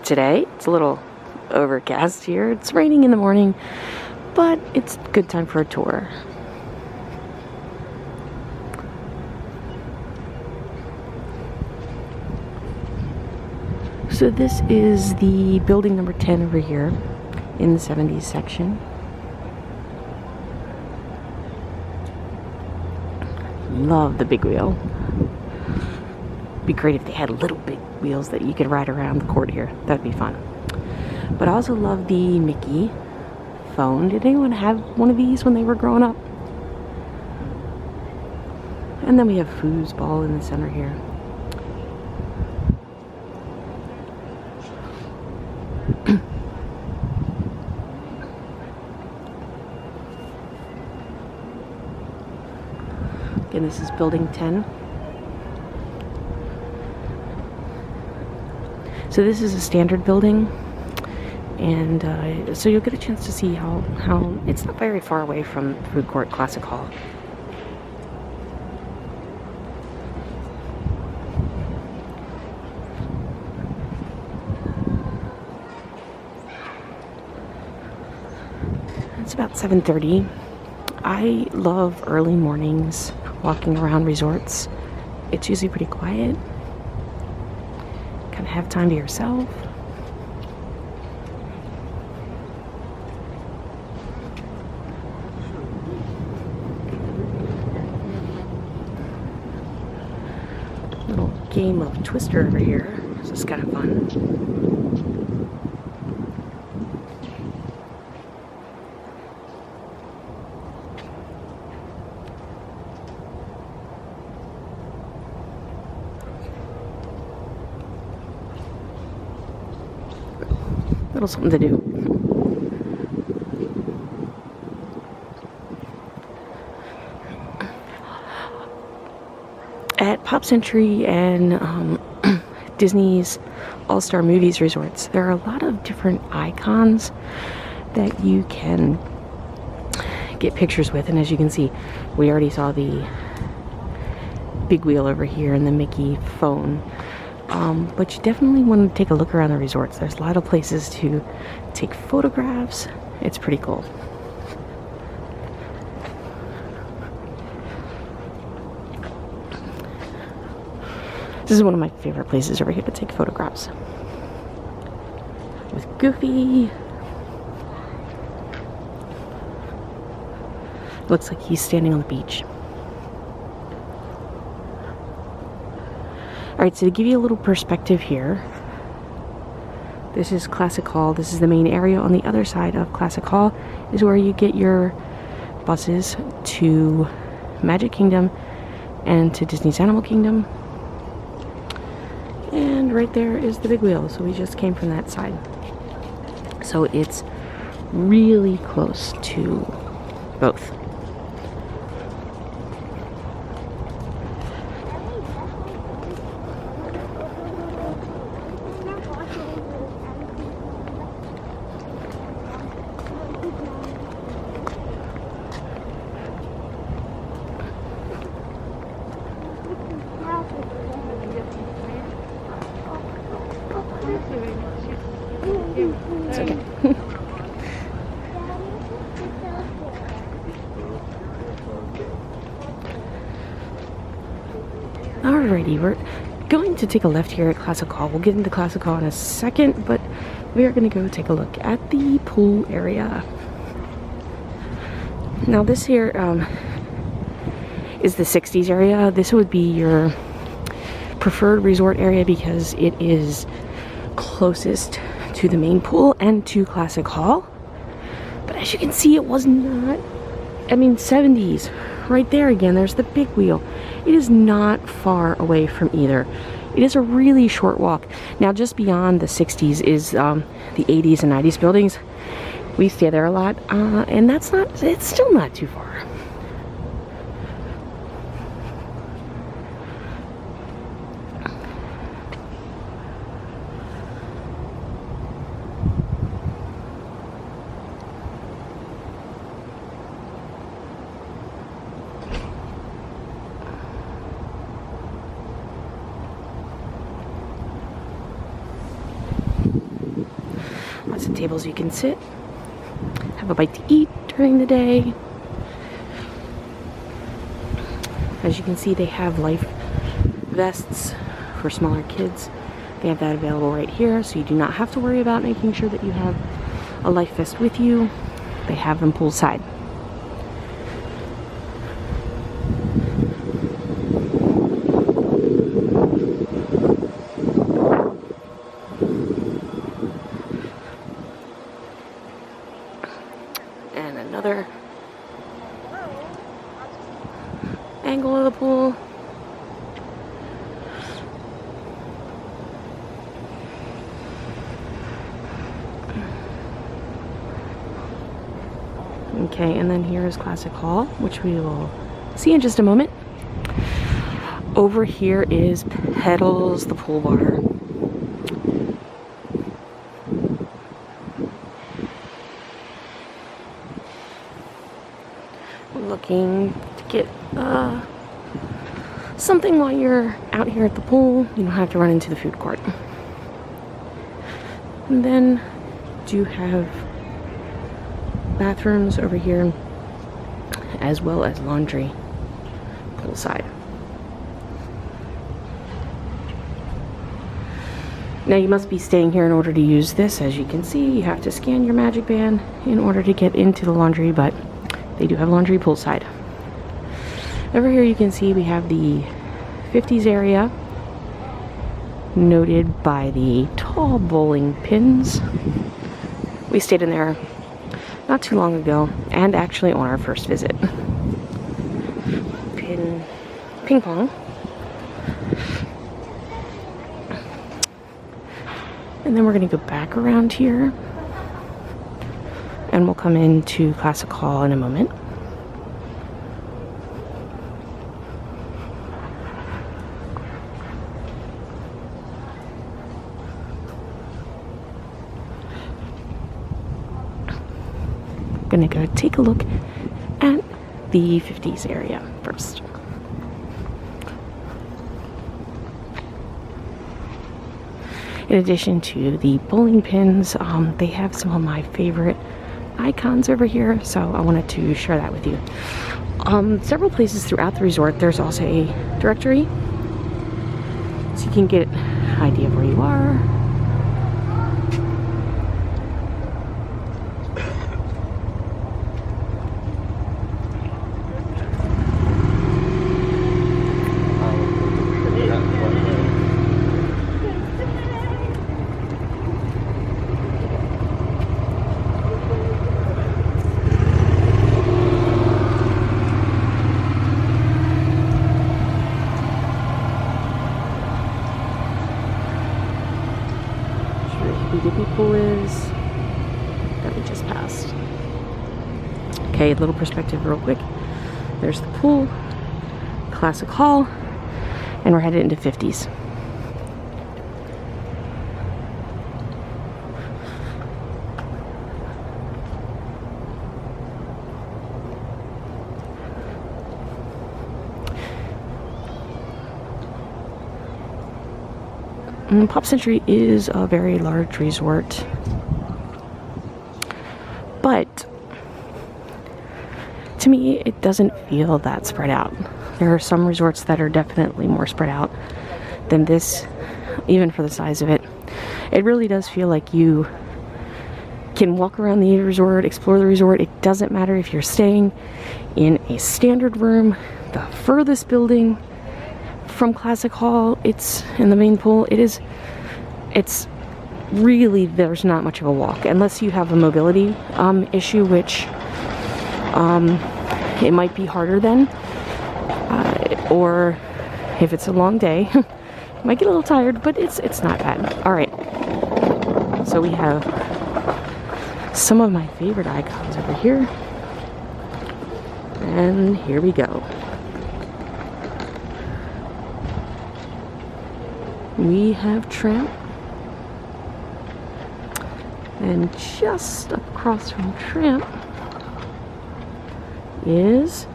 today. It's a little overcast here. It's raining in the morning, but it's a good time for a tour. So this is the building number 10 over here in the 70s section. Love the big wheel. Be great if they had little big wheels that you could ride around the court here. That'd be fun. But I also love the Mickey phone. Did anyone have one of these when they were growing up? And then we have Foosball in the center here. Again, this is building 10. So this is a standard building, and so you'll get a chance to see how it's not very far away from Food Court Classic Hall. It's about 7:30. I love early mornings walking around resorts. It's usually pretty quiet. Kind of have time to yourself. Little game of Twister over here. This is kind of fun. Little something to do. At Pop Century and Disney's All-Star Movies resorts, there are a lot of different icons that you can get pictures with, and as you can see, we already saw the big wheel over here and the Mickey phone. But you definitely want to take a look around the resorts. There's a lot of places to take photographs. It's pretty cool. This is one of my favorite places over here to take photographs. With Goofy. Looks like he's standing on the beach. Alright, so to give you a little perspective here, this is Classic Hall. This is the main area. On the other side of Classic Hall is where you get your buses to Magic Kingdom and to Disney's Animal Kingdom. And right there is the big wheel. So we just came from that side. So it's really close to both. It's okay. Alrighty, we're going to take a left here at Classic Hall. We'll get into Classic Hall in a second, but we are going to go take a look at the pool area. Now this here is the 60s area. This would be your preferred resort area because it is closest to the main pool and to Classic Hall. But as you can see, it was not, 70s. Right there again, there's the big wheel. It is not far away from either. It is a really short walk. Now just beyond the 60s is the 80s and 90s buildings. We stay there a lot, and it's still not too far. Lots of tables you can sit, have a bite to eat during the day. As you can see, they have life vests for smaller kids. They have that available right here, so you do not have to worry about making sure that you have a life vest with you. They have them poolside. And another angle of the pool. Okay, and then here is Classic Hall, which we will see in just a moment. Over here is Pedals, the pool bar. Looking to get something while you're out here at the pool. You don't have to run into the food court. And then do have bathrooms over here, as well as laundry poolside. Now you must be staying here in order to use this. As you can see, you have to scan your magic band in order to get into the laundry, but they do have laundry poolside. Over here you can see we have the 50s area, noted by the tall bowling pins. We stayed in there not too long ago, and actually on our first visit. Ping pong. And then we're going to go back around here, and we'll come into Classic Hall in a moment. Gonna go take a look at the 50s area first. In addition to the bowling pins, they have some of my favorite icons over here, so I wanted to share that with you. Several places throughout the resort, there's also a directory, so you can get an idea of where you are. Dippy pool is that we just passed. Okay, a little perspective real quick. There's the pool, Classic Hall, and we're headed into 50s. Pop Century is a very large resort, but to me it doesn't feel that spread out. There are some resorts that are definitely more spread out than this, even for the size of it. It really does feel like you can walk around the resort, explore the resort. It doesn't matter if you're staying in a standard room, the furthest building from Classic Hall, it's in the main pool. It's really, there's not much of a walk unless you have a mobility issue, which it might be harder then, or if it's a long day, you might get a little tired, but it's not bad. All right, so we have some of my favorite icons over here, and here we go. We have Tramp, and just across from Tramp is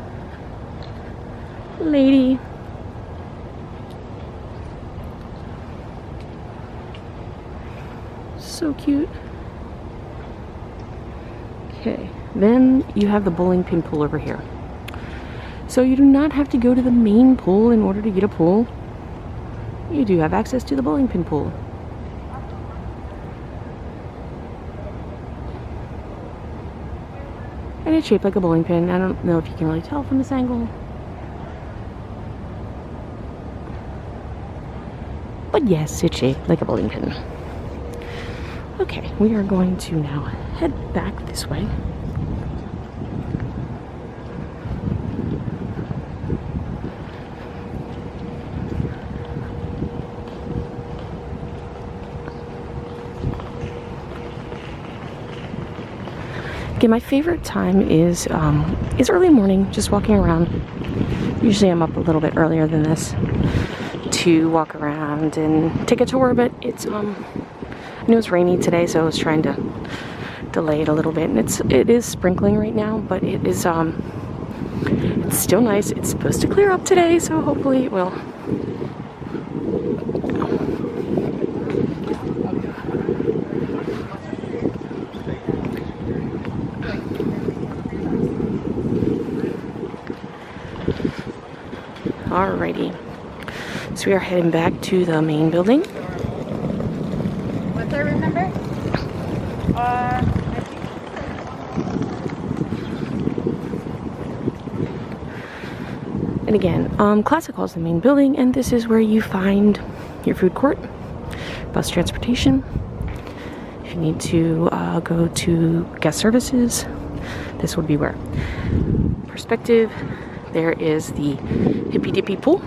Lady. So cute. Okay, then you have the bowling pin pool over here. So you do not have to go to the main pool in order to get a pool. You do have access to the bowling pin pool. And it's shaped like a bowling pin. I don't know if you can really tell from this angle. But yes, it's shaped like a bowling pin. Okay, we are going to now head back this way. Again, my favorite time is early morning, just walking around. Usually I'm up a little bit earlier than this to walk around and take a tour, but it's I know it's rainy today, so I was trying to delay it a little bit, and it is sprinkling right now, but it is it's still nice. It's supposed to clear up today, so hopefully it will. Alrighty, so we are heading back to the main building. What's our room number? And again, Classic Hall is the main building, and this is where you find your food court, bus transportation. If you need to go to guest services, this would be where. Perspective, there is the Hippy Dippy pool.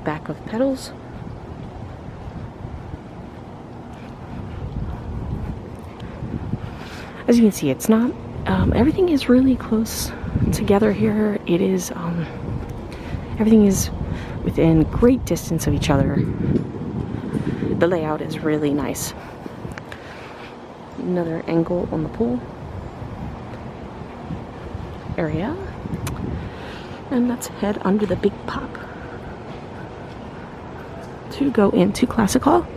Back of pedals. As you can see, it's not, everything is really close together here. It is, everything is within great distance of each other. The layout is really nice. Another angle on the pool area. And let's head under the big pop to go into Classic Hall.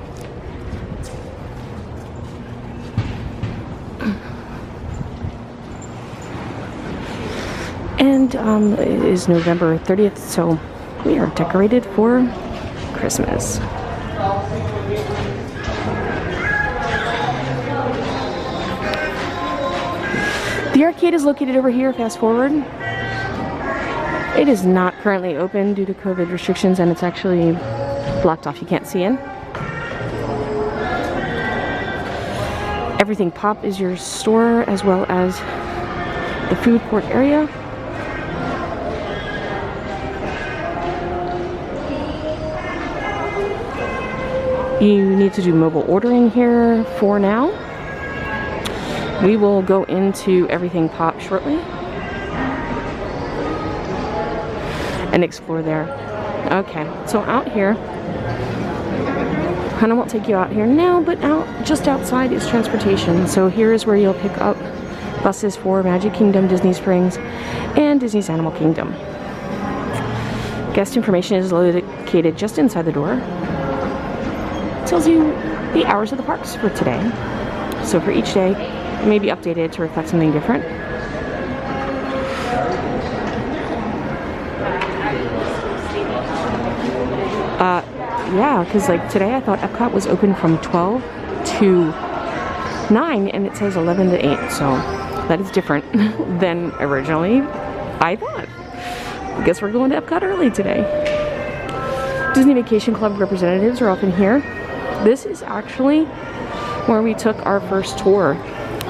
And it is November 30th, so we are decorated for Christmas. The arcade is located over here, fast forward. It is not currently open due to COVID restrictions, and it's actually blocked off. You can't see in. Everything Pop is your store, as well as the food court area. You need to do mobile ordering here for now. We will go into Everything Pop shortly and explore there. Okay, so out here, and I won't take you out here now, but just outside is transportation. So here is where you'll pick up buses for Magic Kingdom, Disney Springs, and Disney's Animal Kingdom. Guest information is located just inside the door. It tells you the hours of the parks for today. So for each day, it may be updated to reflect something different. Yeah, because like today I thought Epcot was open from 12 to 9, and it says 11 to 8, so that is different than originally I thought. I guess we're going to Epcot early today. Disney Vacation Club representatives are often here. This is actually where we took our first tour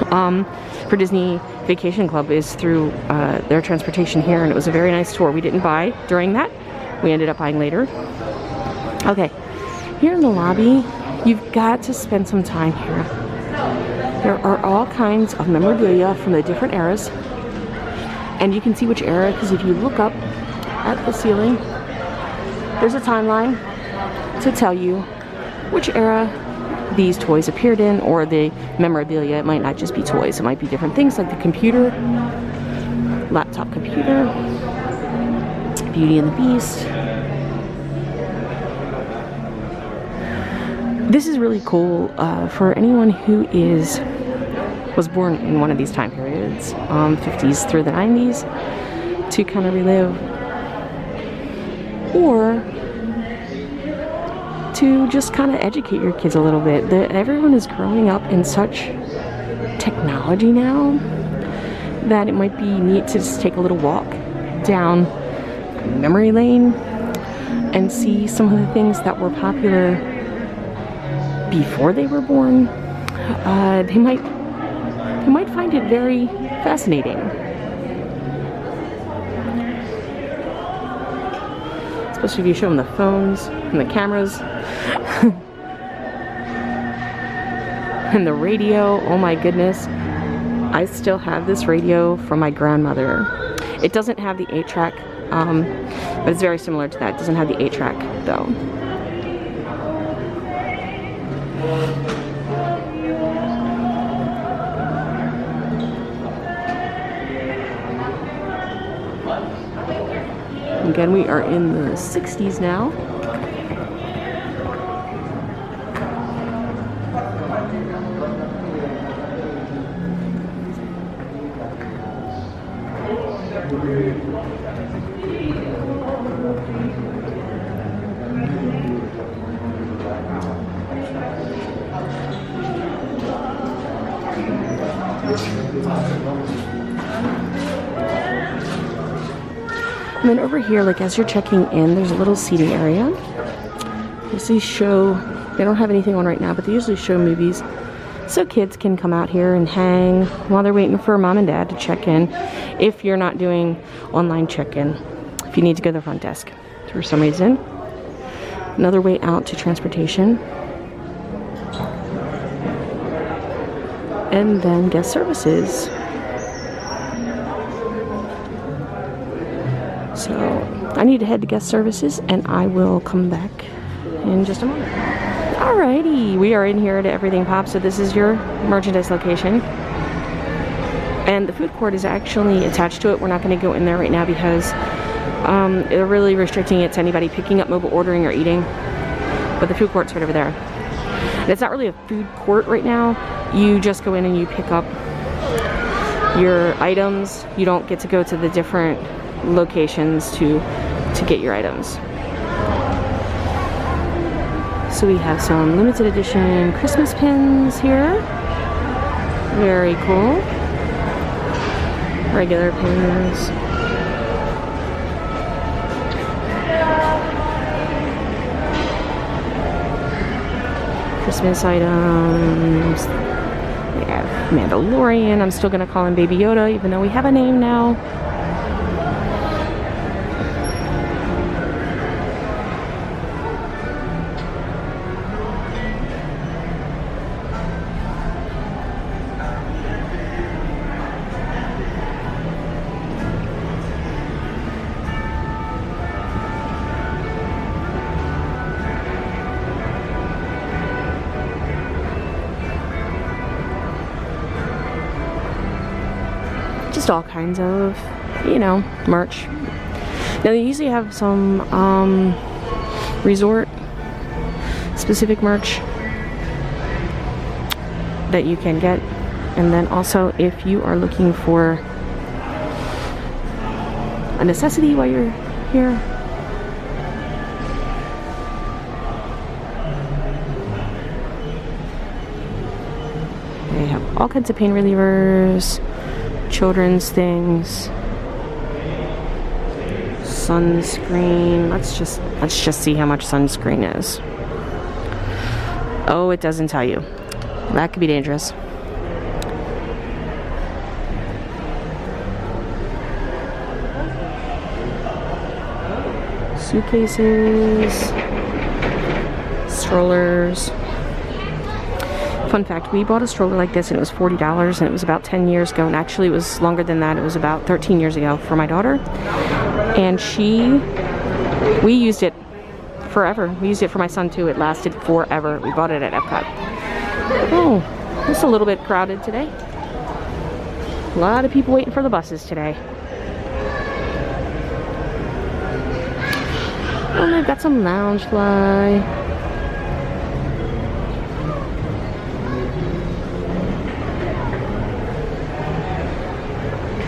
for Disney Vacation Club, is through their transportation here, and it was a very nice tour. We didn't buy during that. We ended up buying later. Okay, here in the lobby, you've got to spend some time here. There are all kinds of memorabilia from the different eras, and you can see which era, because if you look up at the ceiling, there's a timeline to tell you which era these toys appeared in, or the memorabilia. It might not just be toys, it might be different things like the computer, laptop computer, Beauty and the Beast. This is really cool for anyone who was born in one of these time periods, 50s through the 90s, to kind of relive, or to just kind of educate your kids a little bit. Everyone is growing up in such technology now that it might be neat to just take a little walk down memory lane and see some of the things that were popular before they were born. They might find it very fascinating. Especially if you show them the phones and the cameras and the radio. Oh my goodness. I still have this radio from my grandmother. It doesn't have the 8-track, but it's very similar to that. It doesn't have the 8-track though. Again, we are in the 60s now. And then over here, like as you're checking in, there's a little seating area. They usually show, they don't have anything on right now, but they usually show movies. So kids can come out here and hang while they're waiting for mom and dad to check in, if you're not doing online check-in, if you need to go to the front desk for some reason. Another way out to transportation. And then guest services. So I need to head to guest services and I will come back in just a moment. Alrighty, we are in here at Everything Pop. So this is your merchandise location. And the food court is actually attached to it. We're not going to go in there right now because they're really restricting it to anybody picking up, mobile ordering, or eating. But the food court's right over there. And it's not really a food court right now. You just go in and you pick up your items. You don't get to go to the different locations to get your items. So we have some limited edition Christmas pins here. Very cool. Regular pins. Christmas items. We have Mandalorian. I'm still gonna call him Baby Yoda, even though we have a name now. Just all kinds of, you know, merch. Now they usually have some resort specific merch that you can get. And then also if you are looking for a necessity while you're here, they have all kinds of pain relievers, children's things, sunscreen. Let's just see how much sunscreen is. Oh, it doesn't tell you. That could be dangerous. Suitcases, strollers. Fun fact, we bought a stroller like this and it was $40 and it was about 10 years ago, and actually it was longer than that. It was about 13 years ago for my daughter, and we used it forever. We used it for my son too. It lasted forever. We bought it at Epcot. Oh, it's a little bit crowded today. A lot of people waiting for the buses today. Oh, they've got some Loungefly.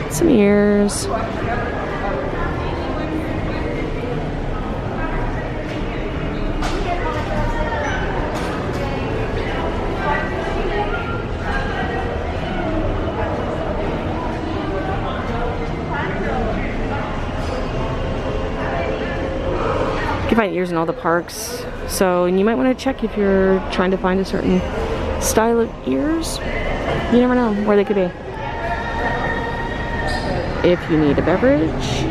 Some ears. You can find ears in all the parks, so and you might want to check if you're trying to find a certain style of ears. You never know where they could be. If you need a beverage,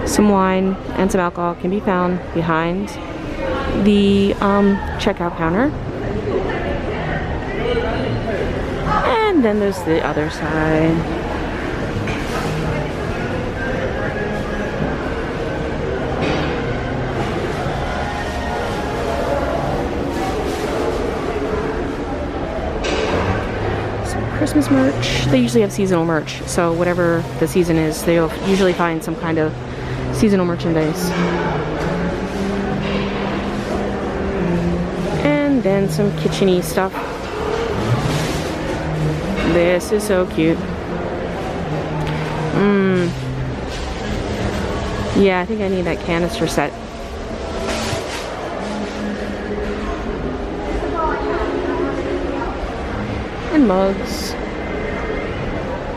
some wine and some alcohol can be found behind the checkout counter. And then there's the other side. Christmas merch. They usually have seasonal merch, so whatever the season is, they'll usually find some kind of seasonal merchandise. And then some kitchen-y stuff. This is so cute. Yeah, I think I need that canister set. And mugs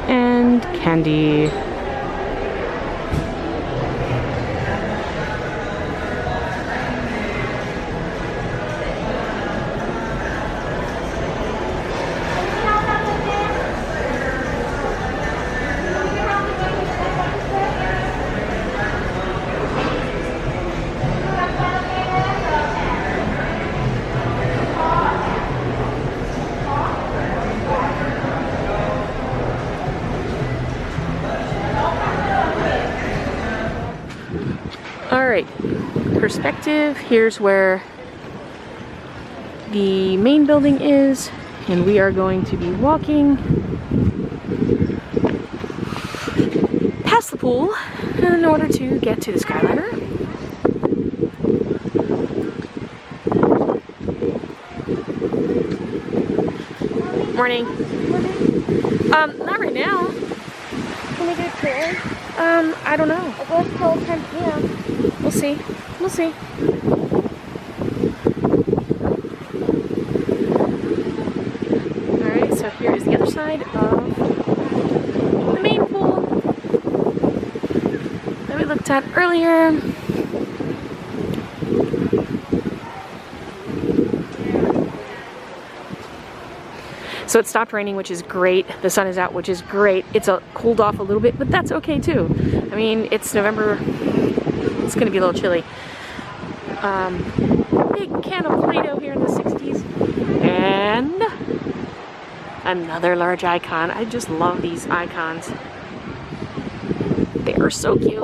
and candy. Alright, perspective, here's where the main building is, and we are going to be walking past the pool in order to get to the Skyliner. Morning. Not right now. Can we get a tour? I don't know. It goes till 10 p.m. We'll see. We'll see. Alright, so here is the other side of the main pool that we looked at earlier. So it stopped raining, which is great. The sun is out, which is great. It's cooled off a little bit, but that's okay too. I mean, it's November. It's gonna be a little chilly. Big can of Play-Doh here in the 60s. And another large icon. I just love these icons. They are so cute.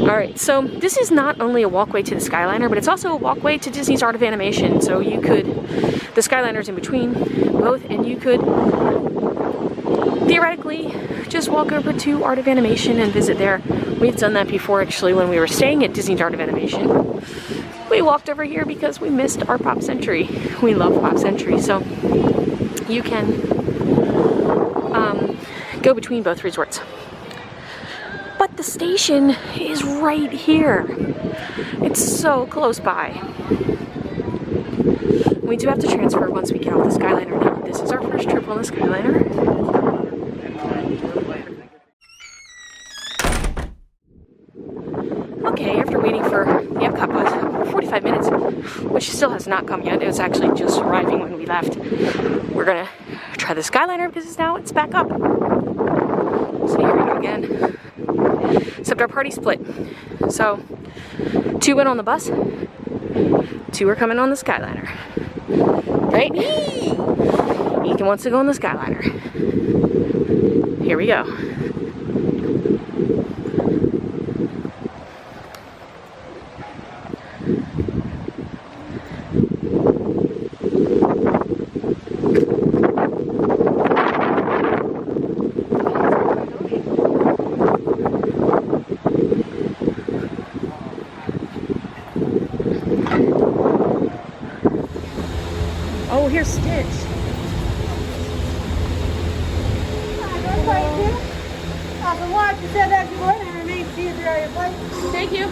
Alright, so this is not only a walkway to the Skyliner, but it's also a walkway to Disney's Art of Animation. So you could, the Skyliner's in between both, and you could theoretically just walk over to Art of Animation and visit there. We've done that before actually when we were staying at Disney's Art of Animation. We walked over here because we missed our Pop Century. We love Pop Century, so you can go between both resorts. But the station is right here. It's so close by. We do have to transfer once we get off the Skyliner now. This is our first trip on the Skyliner. Okay, after waiting for the Epcot bus, 45 minutes, which still has not come yet. It was actually just arriving when we left. We're gonna try the Skyliner because now it's back up. So here we go again. Except our party split. So 2 went on the bus, 2 are coming on the Skyliner. Right? Ethan wants to go on the Skyliner. Here we go. Where's Stitch? Thank you.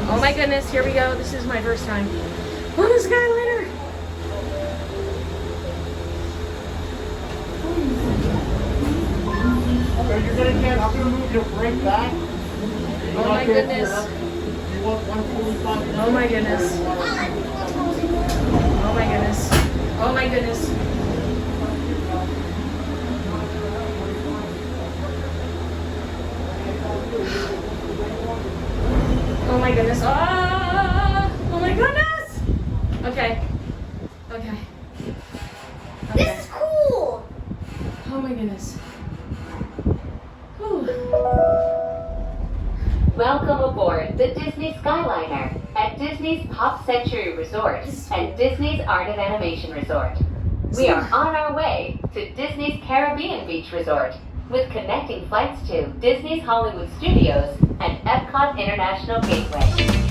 Oh my goodness, here we go. This is my first time on the Skyliner. You're gonna get, I'm gonna move your brake back. Oh my goodness. You want 145? Oh my goodness. Oh my goodness. Oh my goodness. Oh my goodness. Oh my goodness. Okay. Okay. This is cool. Oh my goodness. Whew. Welcome aboard the Disney Skyliner at Disney's Pop Century Resort and Disney's Art of Animation Resort. We are on our way to Disney's Caribbean Beach Resort with connecting flights to Disney's Hollywood Studios and Epcot International Gateway.